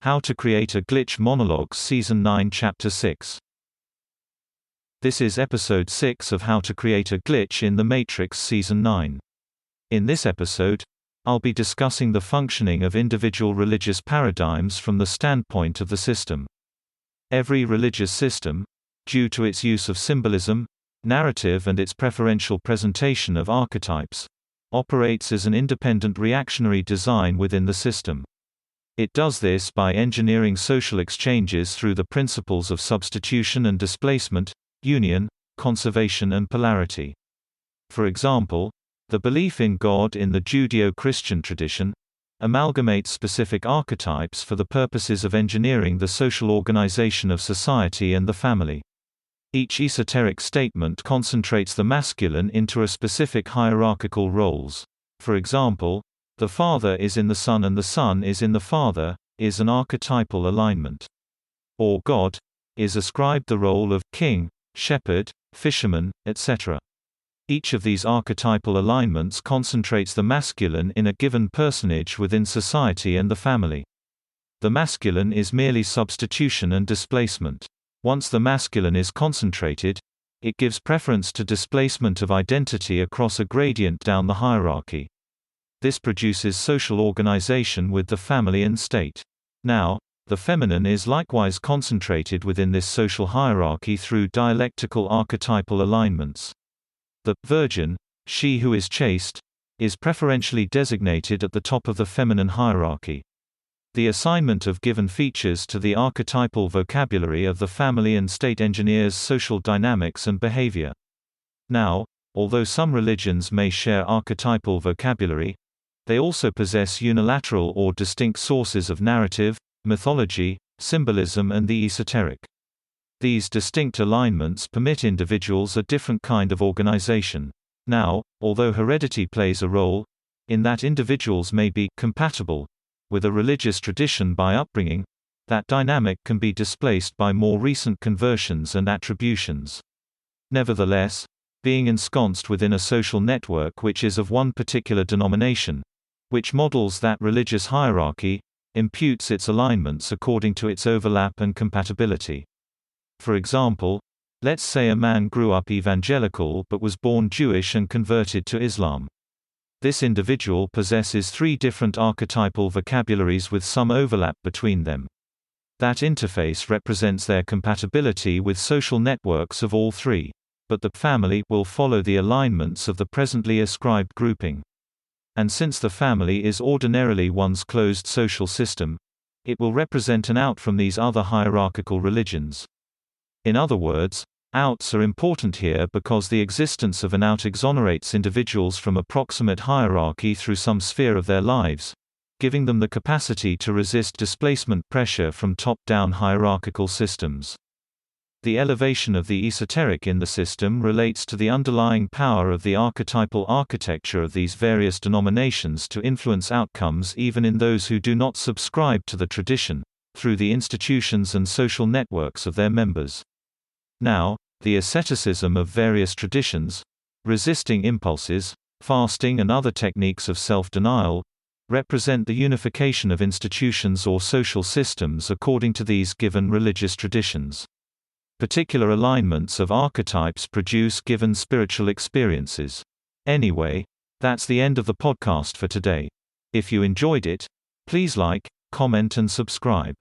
How to Create a Glitch Monologues Season 9 Chapter 6. This is Episode 6 of How to Create a Glitch in the Matrix Season 9. In this episode, I'll be discussing the functioning of individual religious paradigms from the standpoint of the system. Every religious system, due to its use of symbolism, narrative and its preferential presentation of archetypes, operates as an independent reactionary design within the system. It does this by engineering social exchanges through the principles of substitution and displacement, union, conservation and polarity. For example, the belief in God in the Judeo-Christian tradition amalgamates specific archetypes for the purposes of engineering the social organization of society and the family. Each esoteric statement concentrates the masculine into a specific hierarchical roles. For example, the father is in the son and the son is in the father, is an archetypal alignment. Or God is ascribed the role of king, shepherd, fisherman, etc. Each of these archetypal alignments concentrates the masculine in a given personage within society and the family. The masculine is merely substitution and displacement. Once the masculine is concentrated, it gives preference to displacement of identity across a gradient down the hierarchy. This produces social organization with the family and state. Now, the feminine is likewise concentrated within this social hierarchy through dialectical archetypal alignments. The virgin, she who is chaste, is preferentially designated at the top of the feminine hierarchy. The assignment of given features to the archetypal vocabulary of the family and state engineers social dynamics and behavior. Now, although some religions may share archetypal vocabulary, they also possess unilateral or distinct sources of narrative, mythology, symbolism and the esoteric. These distinct alignments permit individuals a different kind of organization. Now, although heredity plays a role, in that individuals may be compatible with a religious tradition by upbringing, that dynamic can be displaced by more recent conversions and attributions. Nevertheless, being ensconced within a social network which is of one particular denomination, which models that religious hierarchy, imputes its alignments according to its overlap and compatibility. For example, let's say a man grew up evangelical but was born Jewish and converted to Islam. This individual possesses three different archetypal vocabularies with some overlap between them. That interface represents their compatibility with social networks of all three. But the family will follow the alignments of the presently ascribed grouping. And since the family is ordinarily one's closed social system, it will represent an out from these other hierarchical religions. In other words, outs are important here because the existence of an out exonerates individuals from a proximate hierarchy through some sphere of their lives, giving them the capacity to resist displacement pressure from top-down hierarchical systems. The elevation of the esoteric in the system relates to the underlying power of the archetypal architecture of these various denominations to influence outcomes even in those who do not subscribe to the tradition, through the institutions and social networks of their members. Now, the asceticism of various traditions, resisting impulses, fasting and other techniques of self-denial, represent the unification of institutions or social systems according to these given religious traditions. Particular alignments of archetypes produce given spiritual experiences. Anyway, that's the end of the podcast for today. If you enjoyed it, please like, comment and subscribe.